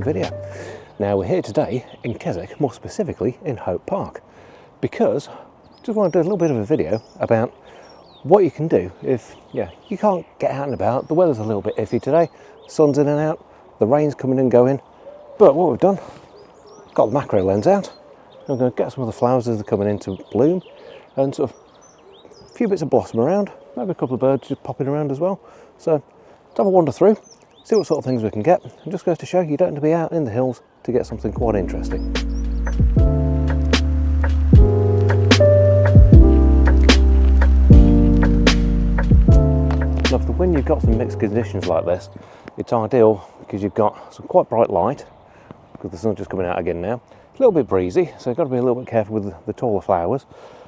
quick video. Now we're here today in Keswick, more specifically in Hope Park, because I just want to do a little bit of a video about what you can do if you can't get out and about. The weather's a little bit iffy today, sun's in and out, the rain's coming and going, but what we've done, got the macro lens out. I'm going to get some of the flowers as they're coming into bloom, and sort of a few bits of blossom around, maybe a couple of birds just popping around as well. So let's have a wander through, see what sort of things we can get, and just goes to show you don't have to be out in the hills to get something quite interesting. Now, when you've got some mixed conditions like this, it's ideal because you've got some quite bright light, because the sun's just coming out again now. It's a little bit breezy, so you've got to be a little bit careful with the taller flowers,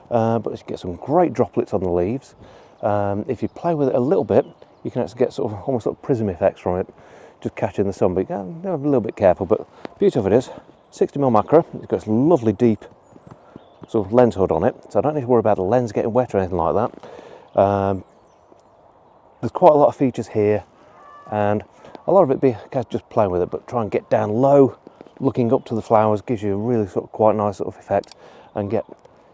but you get some great droplets on the leaves. If you play with it a little bit, you can actually get sort of almost like prism effects from it, just catching the sun, but you got to be a little bit careful. But the beauty of it is 60mm macro. It's got this lovely deep sort of lens hood on it, so I don't need to worry about the lens getting wet or anything like that. There's quite a lot of features here, and a lot of it be just playing with it, but try and get down low, looking up to the flowers gives you a really sort of quite nice sort of effect, and get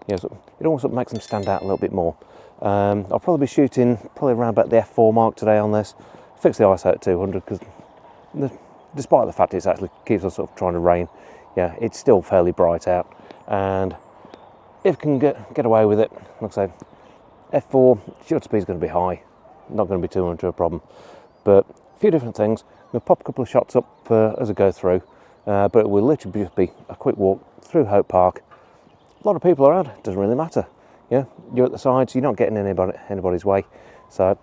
sort of, it almost sort of makes them stand out a little bit more. I'll probably be shooting around about the f4 mark today on this. Fix the ISO at 200 because despite the fact it actually keeps on sort of trying to rain, it's still fairly bright out, and if you can get away with it, like I say, f4 shutter speed is going to be high, not going to be too much of a problem. But a few different things. We'll pop a couple of shots up as I go through, but it will literally just be a quick walk through Hope Park. A lot of people around, it doesn't really matter. You're at the side, so you're not getting anybody's way. So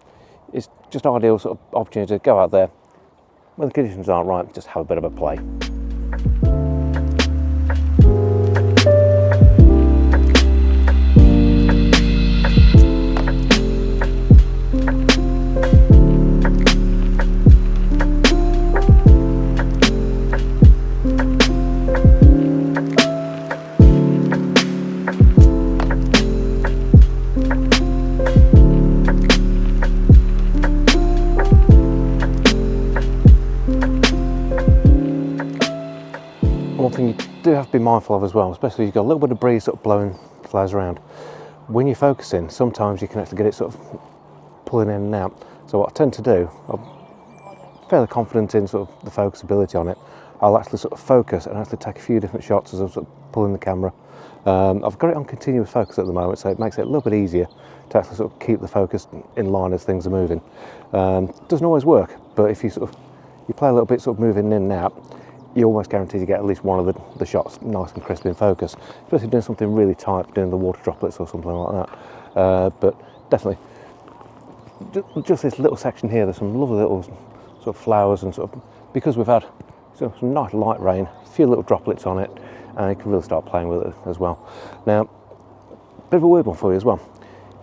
it's just an ideal sort of opportunity to go out there. When the conditions aren't right, just have a bit of a play. One thing you do have to be mindful of as well, especially if you've got a little bit of breeze sort of blowing flowers around. When you're focusing, sometimes you can actually get it sort of pulling in and out. So what I tend to do, I'm fairly confident in sort of the focusability on it. I'll actually sort of focus and actually take a few different shots as I'm sort of pulling the camera. I've got it on continuous focus at the moment, so it makes it a little bit easier to actually sort of keep the focus in line as things are moving. Doesn't always work, but if you play a little bit sort of moving in and out, you're almost guaranteed to get at least one of the shots nice and crisp in focus, especially doing something really tight, doing the water droplets or something like that. But definitely, just this little section here, there's some lovely little sort of flowers, and sort of, because we've had some nice light rain, a few little droplets on it, and you can really start playing with it as well. Now, a bit of a weird one for you as well.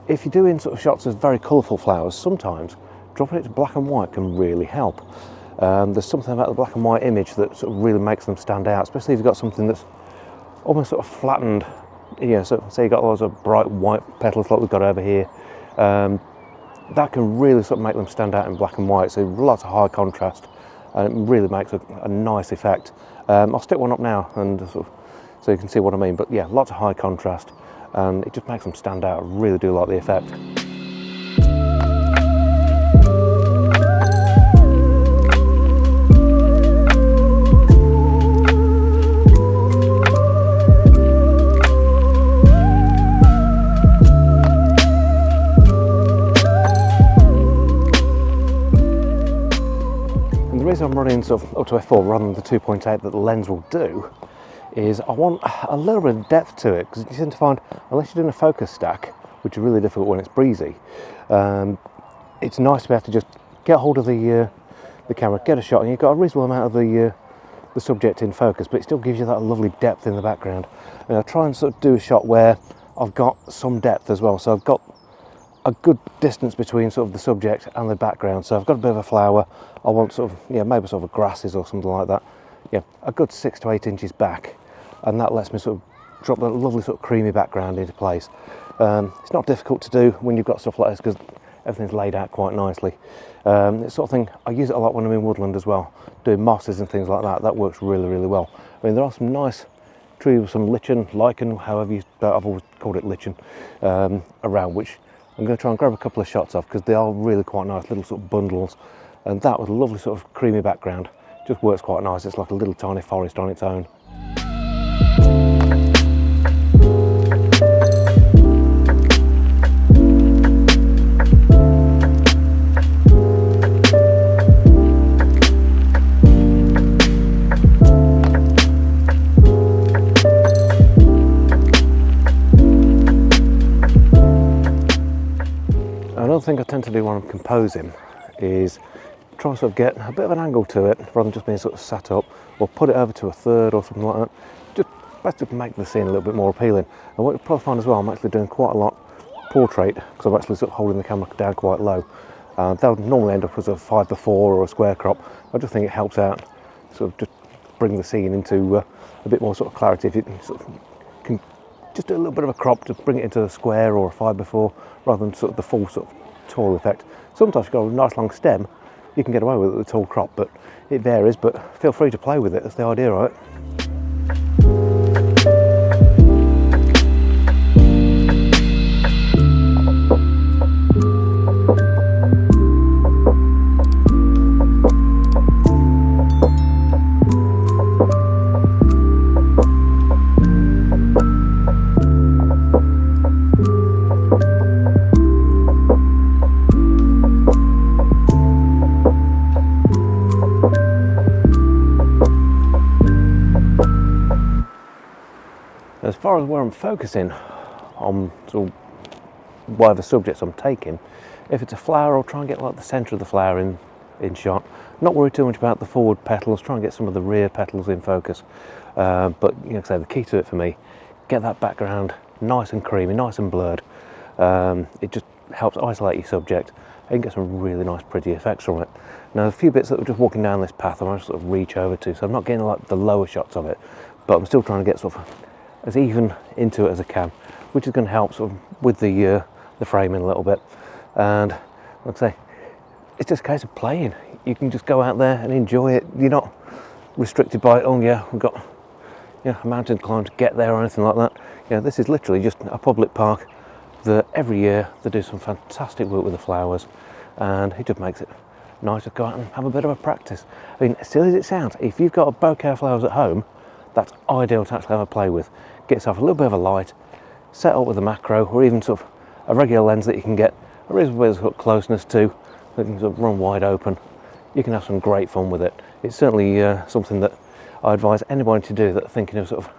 If you're doing sort of shots of very colourful flowers, sometimes dropping it to black and white can really help. There's something about the black and white image that sort of really makes them stand out, especially if you've got something that's almost sort of flattened. So say you've got lots of bright white petals like we've got over here. That can really sort of make them stand out in black and white. So lots of high contrast, and it really makes a nice effect. I'll stick one up now, and sort of, so you can see what I mean. But yeah, lots of high contrast, and it just makes them stand out. I really do like the effect. The reason I'm running sort of up to f4 rather than the 2.8 that the lens will do is I want a little bit of depth to it, because you tend to find, unless you're doing a focus stack, which is really difficult when it's breezy, it's nice to be able to just get hold of the camera, get a shot, and you've got a reasonable amount of the subject in focus, but it still gives you that lovely depth in the background. And I'll try and sort of do a shot where I've got some depth as well, so I've got a good distance between sort of the subject and the background. So I've got a bit of a flower, I want sort of, maybe sort of grasses or something like that. A good 6 to 8 inches back, and that lets me sort of drop that lovely sort of creamy background into place. It's not difficult to do when you've got stuff like this, because everything's laid out quite nicely. It's sort of thing, I use it a lot when I'm in woodland as well, doing mosses and things like that. That works really, really well. I mean, there are some nice trees with some lichen, however you, I've always called it lichen, around, which I'm going to try and grab a couple of shots of, because they are really quite nice little sort of bundles, and that with a lovely sort of creamy background just works quite nice. It's like a little tiny forest on its own. Another thing I tend to do when I'm composing is try and sort of get a bit of an angle to it rather than just being sort of sat up, or put it over to a third or something like that. Just basically make the scene a little bit more appealing. And what you'll probably find as well, I'm actually doing quite a lot portrait, because I'm actually sort of holding the camera down quite low. That would normally end up as a 5:4 or a square crop. I just think it helps out, sort of just bring the scene into a bit more sort of clarity. If you sort of can just do a little bit of a crop to bring it into a square or a 5:4, rather than sort of the full sort of tall effect. Sometimes you've got a nice long stem, you can get away with it with a tall crop, but it varies. But feel free to play with it, that's the idea, right? As far as where I'm focusing on sort of whatever subjects I'm taking, if it's a flower, I'll try and get like the centre of the flower in shot. Not worry too much about the forward petals, try and get some of the rear petals in focus. But you know, say the key to it for me, get that background nice and creamy, nice and blurred. It just helps isolate your subject and get some really nice pretty effects from it. Now a few bits that we're just walking down this path I want to sort of reach over to, so I'm not getting like the lower shots of it, but I'm still trying to get sort of as even into it as I can, which is going to help sort of with the framing a little bit. And like I say, it's just a case of playing. You can just go out there and enjoy it. You're not restricted by, oh yeah, we've got a mountain to climb to get there or anything like that. This is literally just a public park that every year they do some fantastic work with the flowers, and it just makes it nice to go out and have a bit of a practice. I mean, as silly as it sounds, if you've got a bouquet of flowers at home, that's ideal to actually have a play with. Get yourself a little bit of a light, set up with a macro, or even sort of a regular lens that you can get a reasonable bit of sort of closeness to, that can sort of run wide open. You can have some great fun with it. It's certainly something that I advise anybody to do that's thinking of sort of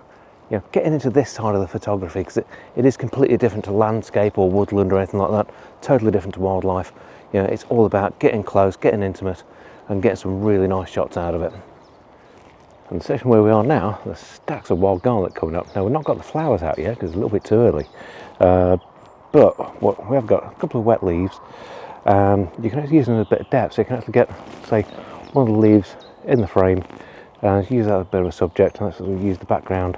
getting into this side of the photography, because it is completely different to landscape or woodland or anything like that. Totally different to wildlife. It's all about getting close, getting intimate, and getting some really nice shots out of it. And the section where we are now, there's stacks of wild garlic coming up. Now we've not got the flowers out yet because it's a little bit too early, but we have got a couple of wet leaves. You can actually use them in a bit of depth, so you can actually get, say, one of the leaves in the frame, and use that as a bit of a subject, and let's sort of use the background,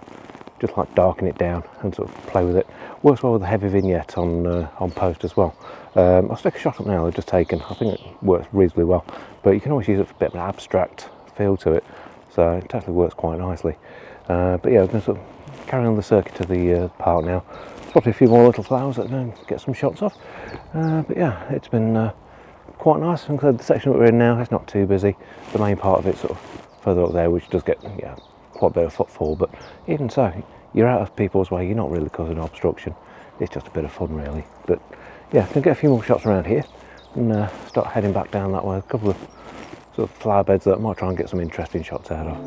just like darken it down and sort of play with it. Works well with the heavy vignette on post as well. I'll stick a shot up now I've just taken. I think it works reasonably well, but you can always use it for a bit of an abstract feel to it. So it actually works quite nicely. But yeah, I'm going to sort of carry on the circuit to the park now. Probably a few more little flowers that I'm going to get some shots of. But yeah, it's been quite nice. I'm glad the section that we're in now is not too busy. The main part of it's sort of further up there, which does get quite a bit of footfall. But even so, you're out of people's way. You're not really causing obstruction. It's just a bit of fun, really. But yeah, I'm going to get a few more shots around here and start heading back down that way. A couple of sort of flower beds that I might try and get some interesting shots out of.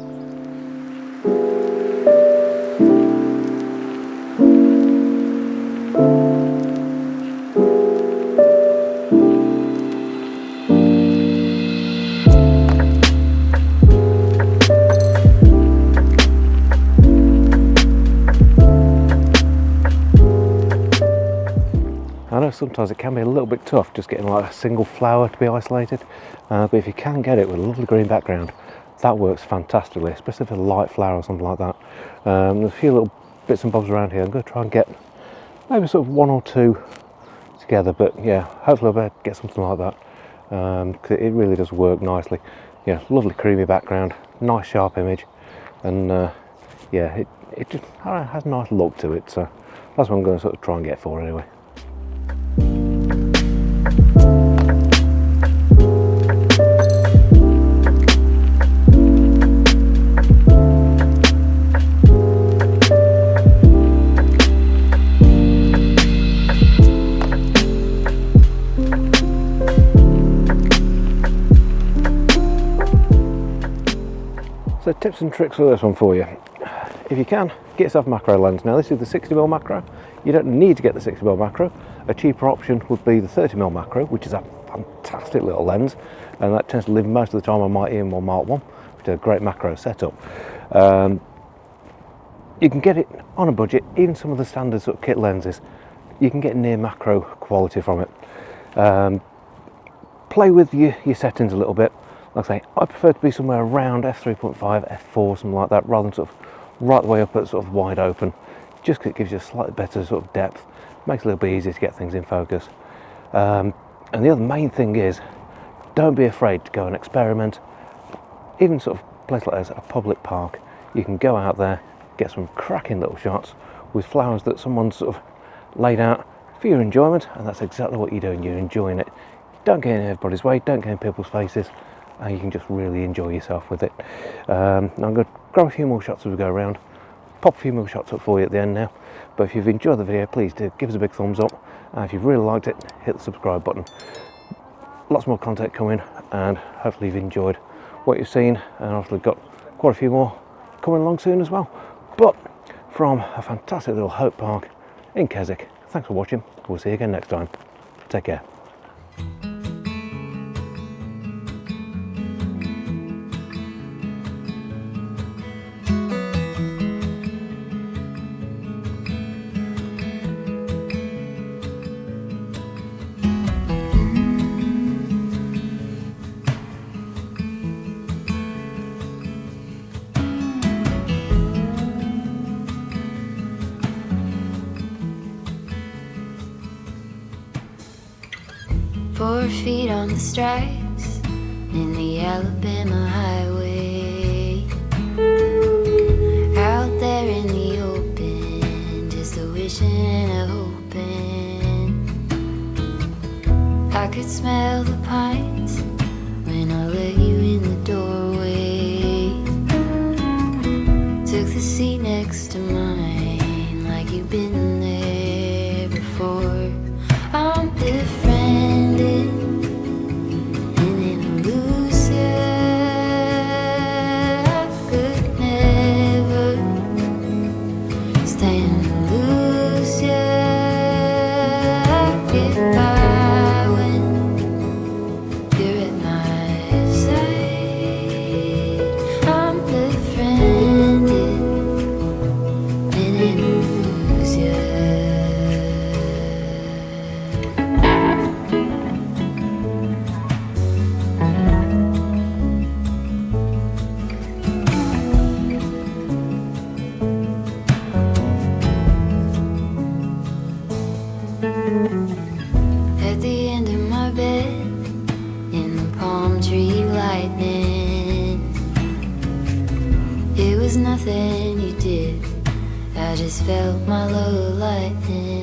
I know sometimes it can be a little bit tough just getting like a single flower to be isolated, but if you can get it with a lovely green background, that works fantastically, especially for a light flower or something like that. There's a few little bits and bobs around here. I'm going to try and get maybe sort of one or two together, but yeah, hopefully I'll be able to get something like that, because it really does work nicely. Yeah, lovely creamy background, nice sharp image, and yeah, it just has a nice look to it, so that's what I'm going to sort of try and get for anyway. So tips and tricks for this one for you. If you can, get yourself a macro lens. Now this is the 60mm macro. You don't need to get the 60mm macro. A cheaper option would be the 30mm macro, which is a fantastic little lens, and that tends to live most of the time on my EM1 Mark 1, which is a great macro setup. You can get it on a budget. Even some of the standard sort of kit lenses, you can get near macro quality from it. Play with your settings a little bit. Like I say, I prefer to be somewhere around f3.5, f4, something like that, rather than sort of right the way up at sort of wide open, just because it gives you a slightly better sort of depth, makes it a little bit easier to get things in focus. And the other main thing is, don't be afraid to go and experiment. Even sort of a place like this, a public park, you can go out there, get some cracking little shots with flowers that someone's sort of laid out for your enjoyment, and that's exactly what you're doing, you're enjoying it. Don't get in everybody's way, don't get in people's faces, and you can just really enjoy yourself with it. I'm going to grab a few more shots as we go around, pop a few more shots up for you at the end now, but if you've enjoyed the video, please do give us a big thumbs up, and if you've really liked it, hit the subscribe button. Lots more content coming, and hopefully you've enjoyed what you've seen, and obviously got quite a few more coming along soon as well. But from a fantastic little Hope Park in Keswick, thanks for watching. We'll see you again next time. Take care. Four feet on the stripes in the Alabama highway, out there in the open, just a wishing and a hoping. I could smell the pines when I let you in the doorway. Took the seat next to mine like you've been there before. I'm befriended in an illusion. I could never stand to lose you. I get by when you're at my side. I'm befriended in an illusion. At the end of my bed, in the palm tree lightning, it was nothing you did, I just felt my low lightning.